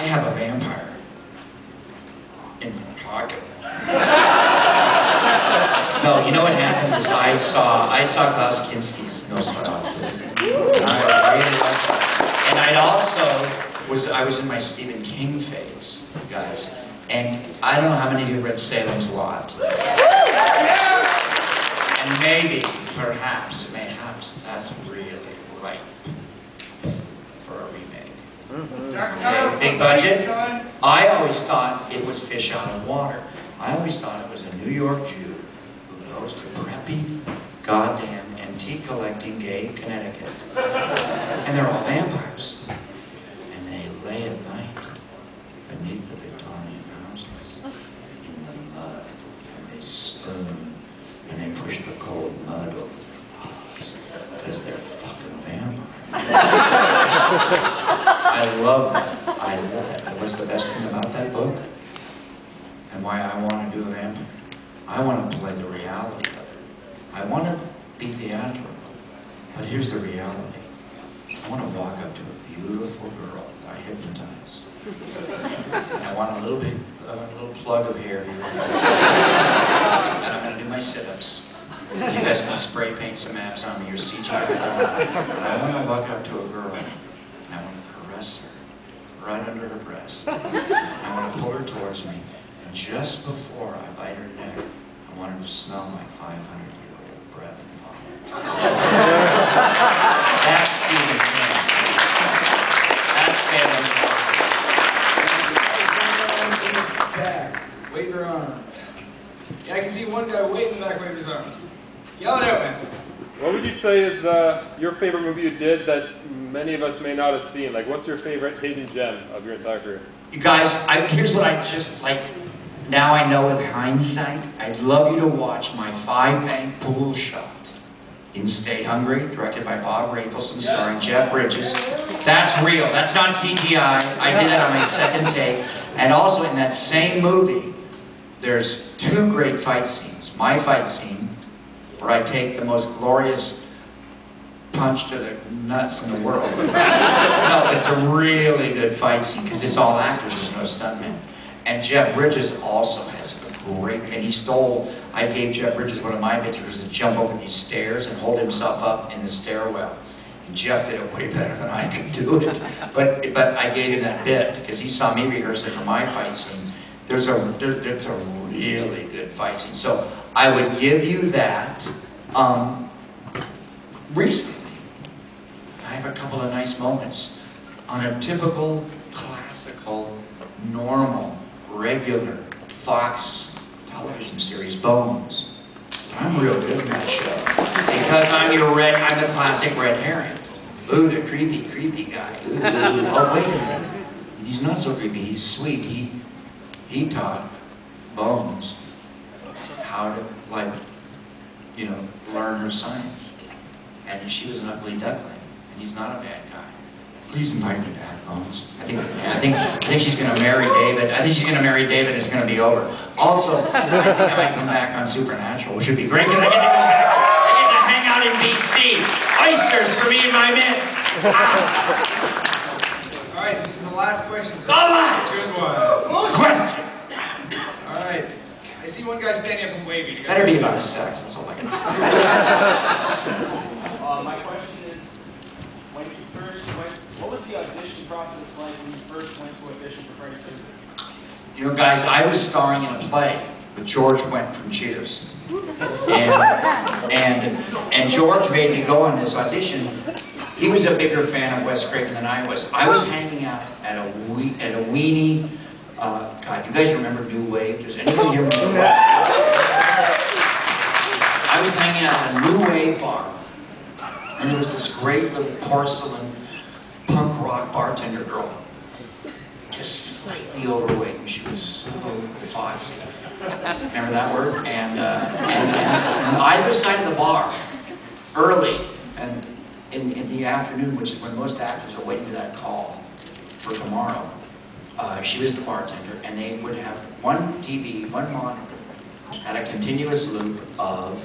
have a vampire in my pocket. No, you know what happened is I saw Klaus Kinski's Nosferatu. And I was in my Stephen King phase, guys. And I don't know how many of you read Salem's Lot. And maybe, perhaps, that's really right for a remake. Okay, big budget. I always thought it was Fish Out of Water. I always thought it was a New York Jew who goes to preppy, goddamn, antique collecting gay Connecticut. And they're all vampires. And they lay at night beneath the Victorian houses in the mud. And they spoon. And they push the cold mud over their paws. Because they're fucking vampires. I love that. I love it. What's the best thing about that book? And why I want to do a vampire? I want to play the reality of it. I want to be theatrical. But here's the reality. I want to walk up to a beautiful girl that I hypnotize. And I want a little plug of hair here. And I'm going to do my sit-ups. You guys can spray paint some abs on me or CGI. And I want to walk up to a girl. And I want to caress her right under her breast. I want to pull her towards me. And just before I bite her neck, I want her to smell my 500-year-old breath and vomit. That's Stephen King. That's Salem's Lot. Back. Wave your arms. Yeah, I can see one guy way in the back wave his arms. Yell it out, man. What would you say is your favorite movie you did that many of us may not have seen? Like, what's your favorite hidden gem of your entire career? You guys, here's what I just like. Now I know with hindsight, I'd love you to watch my 5-bank pool shot in Stay Hungry, directed by Bob Rafelson, starring Jeff Bridges. That's real. That's not CGI. I did that on my second take. And also in that same movie, there's 2 great fight scenes. My fight scene, where I take the most glorious punch to the nuts in the world. No, it's a really good fight scene because it's all actors, there's no stuntmen. And Jeff Bridges also has a great, and I gave Jeff Bridges one of my bits, was to jump over these stairs and hold himself up in the stairwell. And Jeff did it way better than I could do it. But I gave him that bit because he saw me rehearse it for my fight scene. There's a really good fight scene. So I would give you that. Recently, I have a couple of nice moments on a typical, classical, normal, regular Fox television series, Bones. I'm real good in that show because I'm the classic red herring. Ooh, the creepy guy. Ooh, oh wait a minute, he's not so creepy. He's sweet. He taught Bones how to, like, learn her science. And she was an ugly duckling, and he's not a bad guy. Please invite me to act, Bones. I think she's going to marry David. I think she's going to marry David, and it's going to be over. Also, I think I might come back on Supernatural, which would be great because I get to go back. I get to hang out in BC. Oysters for me and my men. All right, this is the last question. So The last good one. question. All right. I see one guy standing up and waving. Better be about sex, that's all I can say. My question is, what was the audition process like when you first went to audition for Freddy Krueger? You know, guys, I was starring in a play with George Wendt from Cheers. And George made me go on this audition. He was a bigger fan of Wes Craven than I was. I was hanging out at a weenie. God, you guys remember New Wave? Does anybody here remember New Wave? I was hanging out at a New Wave bar, and there was this great little porcelain punk rock bartender girl, just slightly overweight, and she was so foxy. Remember that word? And on either side of the bar, early and in the afternoon, which is when most actors are waiting for that call for tomorrow, she was the bartender, and they would have one TV, one monitor, had a continuous loop of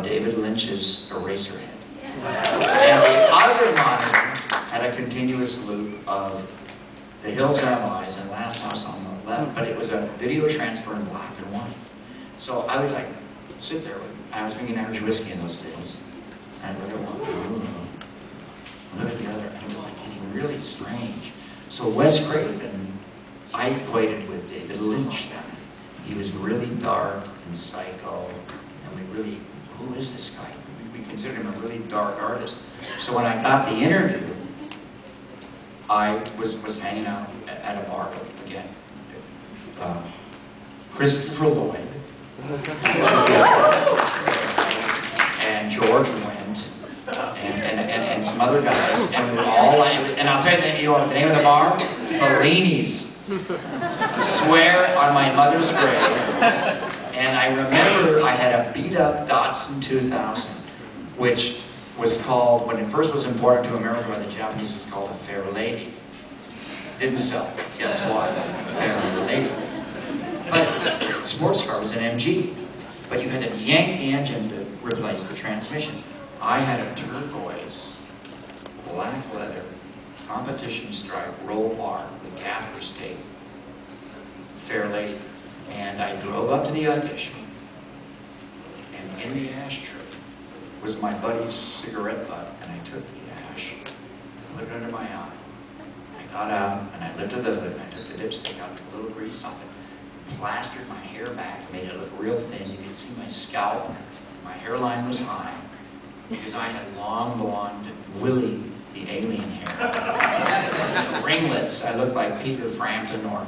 David Lynch's Eraserhead. And the other monitor had a continuous loop of The Hills Have Eyes, and Last House on the Left, but it was a video transfer in black and white. So I would like sit there with, I was drinking Irish whiskey in those days, and I'd look at one, look at the other, and it was like getting really strange. So Wes Craven, I equated with David Lynch then. He was really dark and psycho, and we really, who is this guy? We considered him a really dark artist. So when I got the interview, I was hanging out at a bar with, again, Christopher Lloyd, and George Wendt, and some other guys, and we were all, and I'll tell you the name of the bar? Bellini's. Swear on my mother's grave. And I remember I had a beat-up Datsun 2000, which was called, when it first was imported to America by the Japanese, it was called a Fair Lady. Didn't sell. Guess why? Fair Lady. But sports car was an MG. But you had to yank the engine to replace the transmission. I had a turquoise, black leather, competition stripe roll bar with gaffer's tape. Fair Lady. And I drove up to the audition, and in the ashtray was my buddy's cigarette butt, and I took the ash, put it under my eye. I got out, and I lifted the hood, and I took the dipstick out, put a little grease on it, plastered my hair back, made it look real thin. You could see my scalp. My hairline was high, because I had long blonde Willie the alien hair. Ringlets, I looked like Peter Frampton or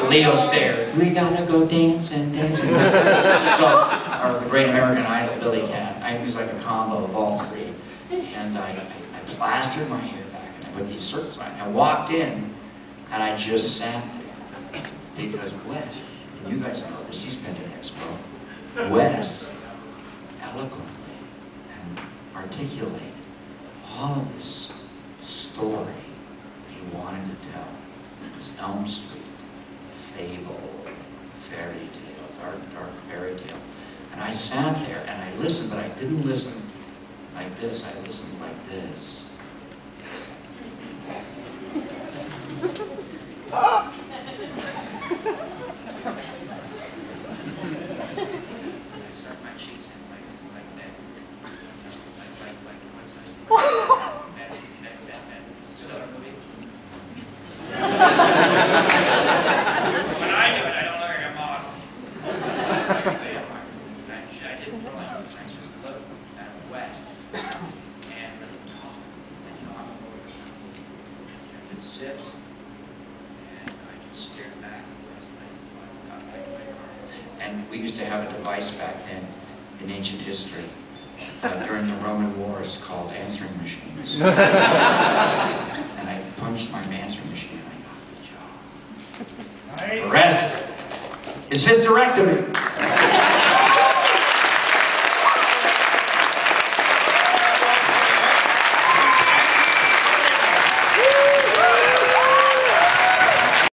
Leo Sayer. We gotta go dance and dance. So, or the Great American Idol, Billy Cat. It was like a combo of all three. And I plastered my hair back, and I put these circles on. I walked in, and I just sat there. Because Wes, and you guys know this, he's been to Expo. Wes eloquently and articulated all of this story he wanted to tell. This Elm Street fable, fairy tale, dark fairy tale. And I sat there and I listened, but I didn't listen like this, I listened like this. And we used to have a device back then in ancient history during the Roman wars called answering machines. And I punched my answering machine and I got the job. The rest is hysterectomy.